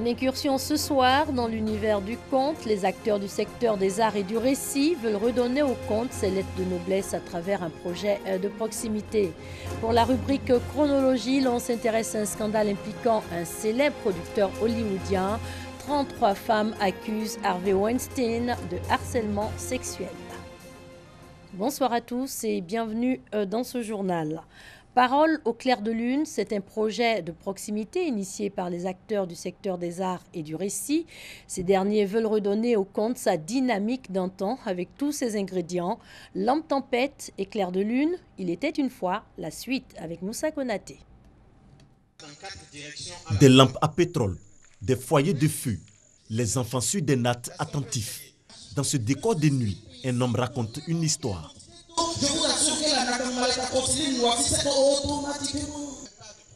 incursion ce soir dans l'univers du conte. Les acteurs du secteur des arts et du récit veulent redonner au conte ses lettres de noblesse à travers un projet de proximité. Pour la rubrique chronologie, l'on s'intéresse à un scandale impliquant un célèbre producteur hollywoodien. 33 femmes accusent Harvey Weinstein de harcèlement sexuel. Bonsoir à tous et bienvenue dans ce journal. Parole au clair de lune, c'est un projet de proximité initié par les acteurs du secteur des arts et du récit. Ces derniers veulent redonner au conte sa dynamique d'antan avec tous ses ingrédients. Lampe tempête et clair de lune, il était une fois la suite avec Moussa Konaté. Des lampes à pétrole, des foyers de feu, les enfants sur des nattes attentifs. Dans ce décor de nuit, un homme raconte une histoire. Je vous assure que la Nakamala continue, c'est automatiquement.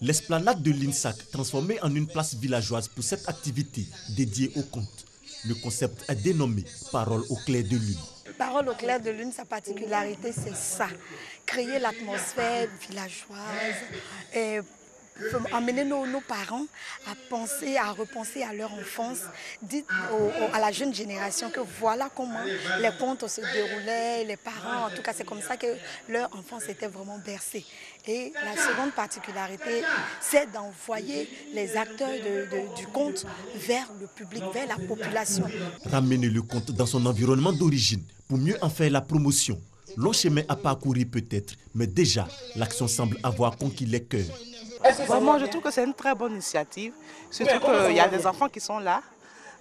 L'esplanade de l'INSAC, transformée en une place villageoise pour cette activité dédiée au conte. Le concept est dénommé Parole au clair de lune. Parole au clair de lune, sa particularité, c'est ça. Créer l'atmosphère villageoise et emmener nos parents à penser, à repenser à leur enfance, dites à la jeune génération que voilà comment les contes se déroulaient, les parents, en tout cas c'est comme ça que leur enfance était vraiment bercée. Et la seconde particularité, c'est d'envoyer les acteurs du conte vers le public, vers la population. Ramener le conte dans son environnement d'origine pour mieux en faire la promotion. Long chemin à parcourir peut-être, mais déjà l'action semble avoir conquis les cœurs. Moi, je trouve que c'est une très bonne initiative, surtout qu'il y a des enfants qui sont là.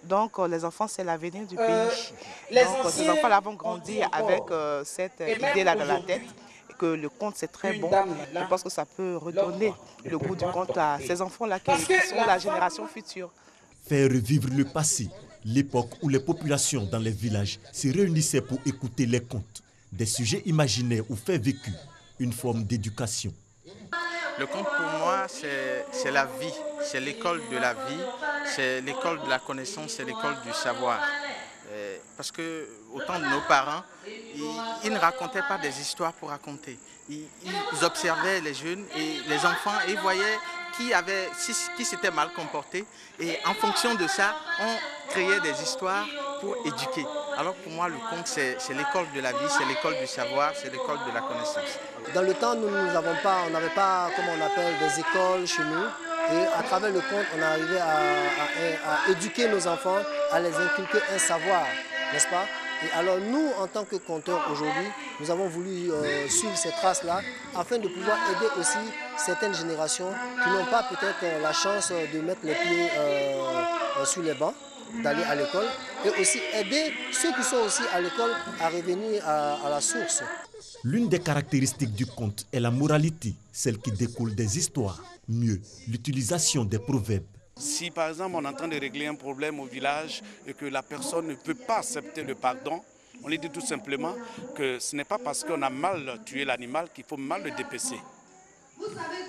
Donc, les enfants, c'est l'avenir du pays. Donc, ces enfants-là vont grandir avec cette idée-là dans la tête, et que le conte, c'est très bon. Je pense que ça peut redonner le goût du conte à ces enfants-là qui sont la génération future. Faire revivre le passé, l'époque où les populations dans les villages se réunissaient pour écouter les contes, des sujets imaginaires ou faits vécus, une forme d'éducation. Le conte pour moi, c'est la vie, c'est l'école de la vie, c'est l'école de la connaissance, c'est l'école du savoir. Parce que autant de nos parents, ils ne racontaient pas des histoires pour raconter. Ils observaient les jeunes et les enfants et ils voyaient qui s'était mal comporté. Et en fonction de ça, on créait des histoires pour éduquer. Alors pour moi, le conte, c'est l'école de la vie, c'est l'école du savoir, c'est l'école de la connaissance. Dans le temps, on n'avait pas, comme on appelle, des écoles chez nous. Et à travers le conte, on arrivait à éduquer nos enfants, à les inculquer un savoir, n'est-ce pas? Et alors nous, en tant que conteurs aujourd'hui, nous avons voulu suivre ces traces-là afin de pouvoir aider aussi certaines générations qui n'ont pas peut-être la chance de mettre les pieds sur les bancs, d'aller à l'école, et aussi aider ceux qui sont aussi à l'école à revenir à la source. L'une des caractéristiques du conte est la moralité, celle qui découle des histoires. Mieux, l'utilisation des proverbes. Si par exemple on est en train de régler un problème au village et que la personne ne peut pas accepter le pardon, on lui dit tout simplement que ce n'est pas parce qu'on a mal tué l'animal qu'il faut mal le dépecer.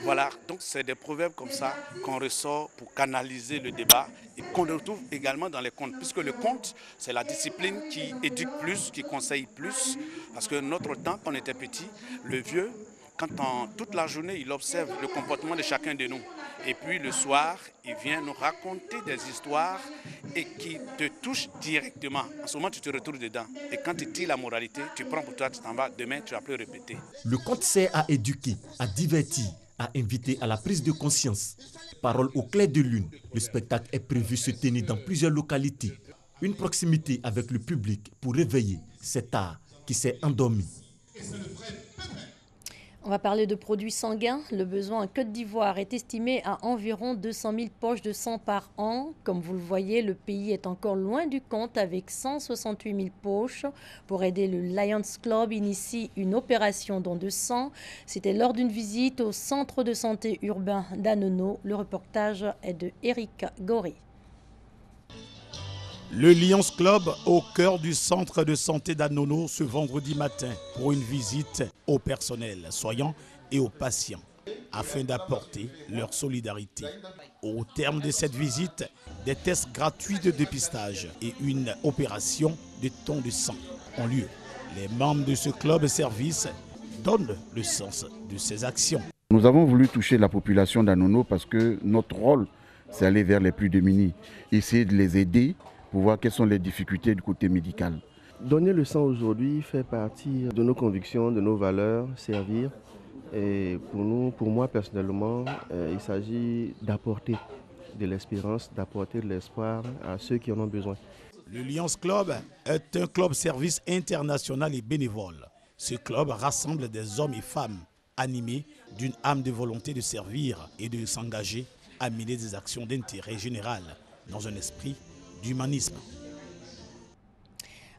Voilà, donc c'est des proverbes comme ça qu'on ressort pour canaliser le débat et qu'on retrouve également dans les contes. Puisque le conte, c'est la discipline qui éduque plus, qui conseille plus. Parce que notre temps, quand on était petit, le vieux, toute la journée, il observe le comportement de chacun de nous. Et puis le soir, il vient nous raconter des histoires et qui te touchent directement. En ce moment, tu te retrouves dedans. Et quand tu tires la moralité, tu prends pour toi, tu t'en vas. Demain, tu ne vas plus répéter. Le conte sert à éduquer, à divertir, à inviter à la prise de conscience. Parole au clair de lune. Le spectacle est prévu se tenir dans plusieurs localités. Une proximité avec le public pour réveiller cet art qui s'est endormi. On va parler de produits sanguins. Le besoin en Côte d'Ivoire est estimé à environ 200 000 poches de sang par an. Comme vous le voyez, le pays est encore loin du compte avec 168 000 poches. Pour aider le Lions Club, initie une opération don de sang. C'était lors d'une visite au centre de santé urbain d'Anono. Le reportage est de Eric Goré. Le Lions Club au cœur du centre de santé d'Anono ce vendredi matin pour une visite au personnel soignant et aux patients afin d'apporter leur solidarité. Au terme de cette visite, des tests gratuits de dépistage et une opération de don de sang ont lieu. Les membres de ce club service donnent le sens de ces actions. Nous avons voulu toucher la population d'Anono parce que notre rôle c'est aller vers les plus démunis, essayer de les aider pour voir quelles sont les difficultés du côté médical. Donner le sang aujourd'hui fait partie de nos convictions, de nos valeurs, servir. Et pour moi personnellement, il s'agit d'apporter de l'espérance, d'apporter de l'espoir à ceux qui en ont besoin. Le Lions Club est un club service international et bénévole. Ce club rassemble des hommes et femmes animés d'une âme de volonté de servir et de s'engager à mener des actions d'intérêt général dans un esprit d'humanisme.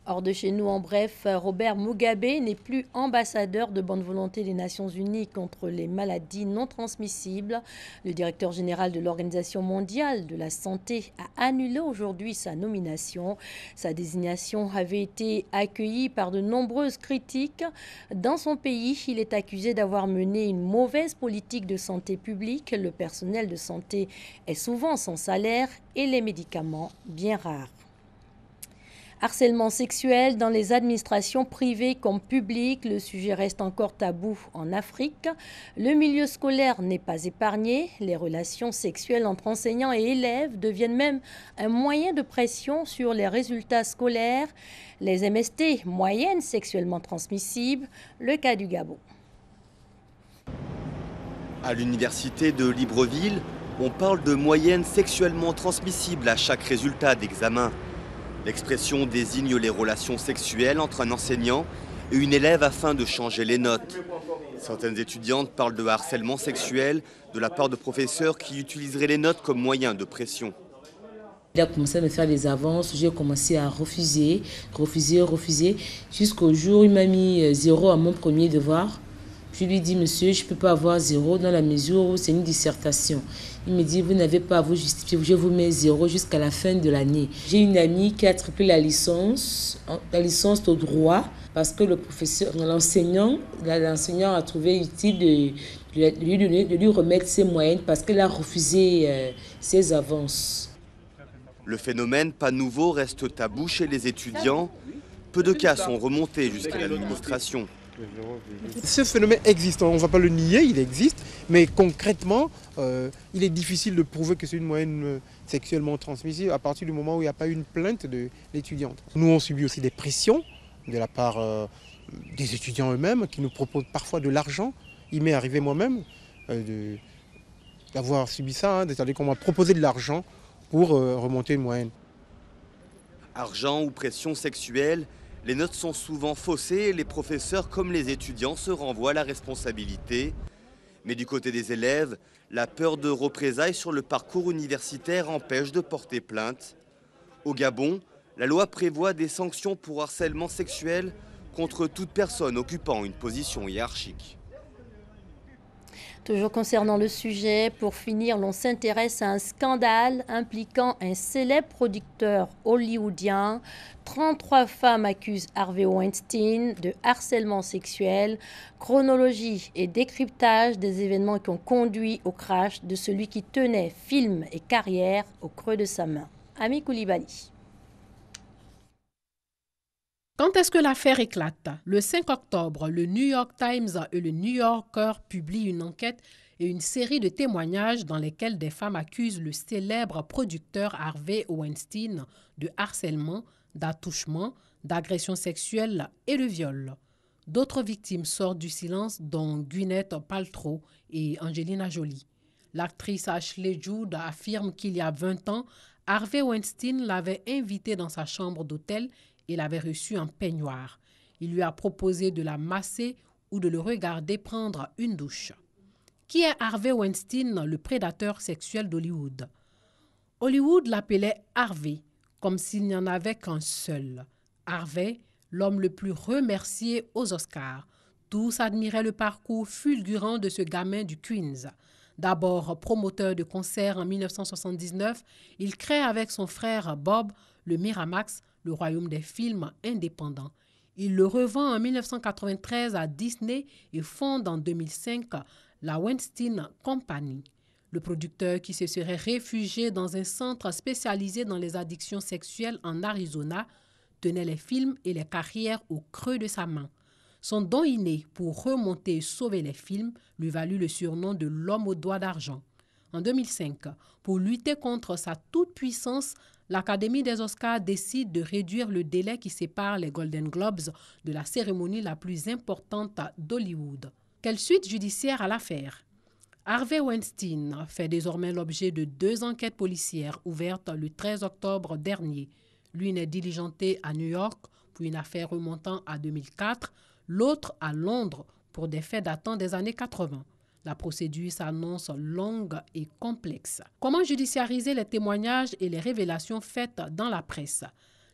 Hors de chez nous, en bref, Robert Mugabe n'est plus ambassadeur de bonne volonté des Nations Unies contre les maladies non transmissibles. Le directeur général de l'Organisation mondiale de la santé a annulé aujourd'hui sa nomination. Sa désignation avait été accueillie par de nombreuses critiques. Dans son pays, il est accusé d'avoir mené une mauvaise politique de santé publique. Le personnel de santé est souvent sans salaire et les médicaments bien rares. Harcèlement sexuel dans les administrations privées comme publiques, le sujet reste encore tabou en Afrique. Le milieu scolaire n'est pas épargné. Les relations sexuelles entre enseignants et élèves deviennent même un moyen de pression sur les résultats scolaires. Les MST, moyennes sexuellement transmissibles, le cas du Gabon. À l'université de Libreville, on parle de moyenne sexuellement transmissible à chaque résultat d'examen. L'expression désigne les relations sexuelles entre un enseignant et une élève afin de changer les notes. Certaines étudiantes parlent de harcèlement sexuel de la part de professeurs qui utiliseraient les notes comme moyen de pression. Il a commencé à me faire des avances, j'ai commencé à refuser, jusqu'au jour où il m'a mis 0 à mon premier devoir. Je lui dis, monsieur, je ne peux pas avoir 0 dans la mesure où c'est une dissertation. Il me dit, vous n'avez pas à vous justifier, je vous mets 0 jusqu'à la fin de l'année. J'ai une amie qui a triplé la licence au droit, parce que l'enseignant a trouvé utile de lui remettre ses moyennes parce qu'elle a refusé ses avances. Le phénomène, pas nouveau, reste tabou chez les étudiants. Peu de cas sont remontés jusqu'à l'administration. Ce phénomène existe, on ne va pas le nier, il existe, mais concrètement, il est difficile de prouver que c'est une moyenne sexuellement transmissible à partir du moment où il n'y a pas une plainte de l'étudiante. Nous, on subit aussi des pressions de la part des étudiants eux-mêmes qui nous proposent parfois de l'argent. Il m'est arrivé moi-même d'avoir subi ça, c'est-à-dire qu'on m'a proposé de l'argent pour remonter une moyenne. Argent ou pression sexuelle, les notes sont souvent faussées et les professeurs comme les étudiants se renvoient la responsabilité. Mais du côté des élèves, la peur de représailles sur le parcours universitaire empêche de porter plainte. Au Gabon, la loi prévoit des sanctions pour harcèlement sexuel contre toute personne occupant une position hiérarchique. Toujours concernant le sujet, pour finir, l'on s'intéresse à un scandale impliquant un célèbre producteur hollywoodien. 33 femmes accusent Harvey Weinstein de harcèlement sexuel, chronologie et décryptage des événements qui ont conduit au crash de celui qui tenait film et carrière au creux de sa main. Ami Koulibaly. Quand est-ce que l'affaire éclate? Le 5 octobre, le New York Times et le New Yorker publient une enquête et une série de témoignages dans lesquels des femmes accusent le célèbre producteur Harvey Weinstein de harcèlement, d'attouchement, d'agression sexuelle et de viol. D'autres victimes sortent du silence, dont Gwyneth Paltrow et Angelina Jolie. L'actrice Ashley Judd affirme qu'il y a 20 ans, Harvey Weinstein l'avait invitée dans sa chambre d'hôtel et l'avait reçu en peignoir. Il lui a proposé de la masser ou de le regarder prendre une douche. Qui est Harvey Weinstein, le prédateur sexuel d'Hollywood? Hollywood l'appelait Harvey, comme s'il n'y en avait qu'un seul. Harvey, l'homme le plus remercié aux Oscars. Tous admiraient le parcours fulgurant de ce gamin du Queens. D'abord promoteur de concerts en 1979, il crée avec son frère Bob le Miramax, le royaume des films indépendants. Il le revend en 1993 à Disney et fonde en 2005 la Weinstein Company. Le producteur qui se serait réfugié dans un centre spécialisé dans les addictions sexuelles en Arizona tenait les films et les carrières au creux de sa main. Son don inné pour remonter et sauver les films lui valut le surnom de l'homme aux doigts d'argent. En 2005, pour lutter contre sa toute-puissance, l'Académie des Oscars décide de réduire le délai qui sépare les Golden Globes de la cérémonie la plus importante d'Hollywood. Quelle suite judiciaire à l'affaire? Harvey Weinstein fait désormais l'objet de 2 enquêtes policières ouvertes le 13 octobre dernier. L'une est diligentée à New York pour une affaire remontant à 2004, l'autre à Londres pour des faits datant des années 80. La procédure s'annonce longue et complexe. Comment judiciariser les témoignages et les révélations faites dans la presse?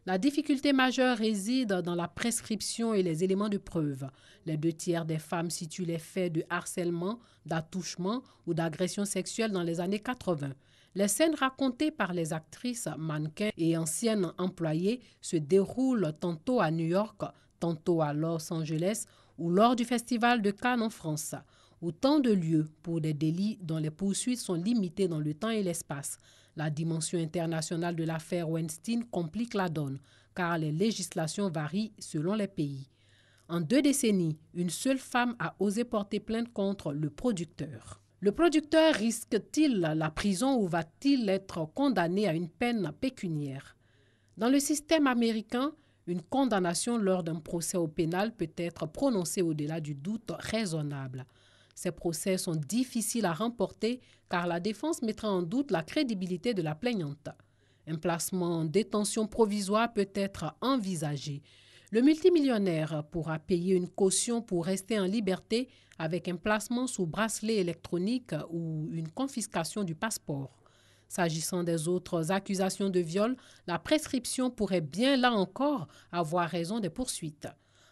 La difficulté majeure réside dans la prescription et les éléments de preuve. Les 2/3 des femmes situent les faits de harcèlement, d'attouchement ou d'agression sexuelle dans les années 80. Les scènes racontées par les actrices, mannequins et anciennes employées se déroulent tantôt à New York, tantôt à Los Angeles ou lors du Festival de Cannes en France. Autant de lieux pour des délits dont les poursuites sont limitées dans le temps et l'espace. La dimension internationale de l'affaire Weinstein complique la donne, car les législations varient selon les pays. En 2 décennies, une seule femme a osé porter plainte contre le producteur. Le producteur risque-t-il la prison ou va-t-il être condamné à une peine pécuniaire? Dans le système américain, une condamnation lors d'un procès au pénal peut être prononcée au-delà du doute raisonnable. Ces procès sont difficiles à remporter car la défense mettra en doute la crédibilité de la plaignante. Un placement en détention provisoire peut être envisagé. Le multimillionnaire pourra payer une caution pour rester en liberté avec un placement sous bracelet électronique ou une confiscation du passeport. S'agissant des autres accusations de viol, la prescription pourrait bien là encore avoir raison des poursuites.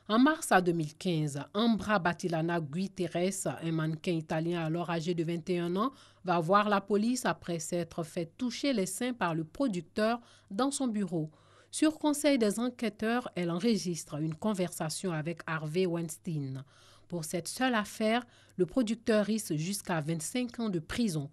En mars 2015, Ambra Battilana Guiteres, un mannequin italien alors âgé de 21 ans, va voir la police après s'être fait toucher les seins par le producteur dans son bureau. Sur conseil des enquêteurs, elle enregistre une conversation avec Harvey Weinstein. Pour cette seule affaire, le producteur risque jusqu'à 25 ans de prison.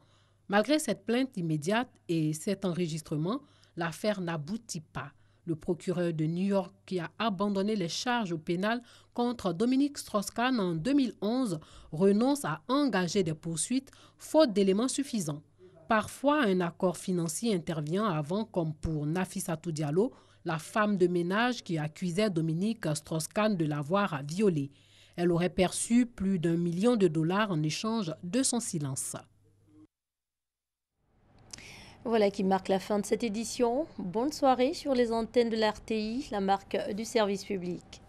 Malgré cette plainte immédiate et cet enregistrement, l'affaire n'aboutit pas. Le procureur de New York, qui a abandonné les charges au pénal contre Dominique Strauss-Kahn en 2011, renonce à engager des poursuites faute d'éléments suffisants. Parfois, un accord financier intervient avant, comme pour Nafissatou Diallo, la femme de ménage qui accusait Dominique Strauss-Kahn de l'avoir violée. Elle aurait perçu plus d'1 million de dollars en échange de son silence. Voilà qui marque la fin de cette édition. Bonne soirée sur les antennes de l'RTI, la marque du service public.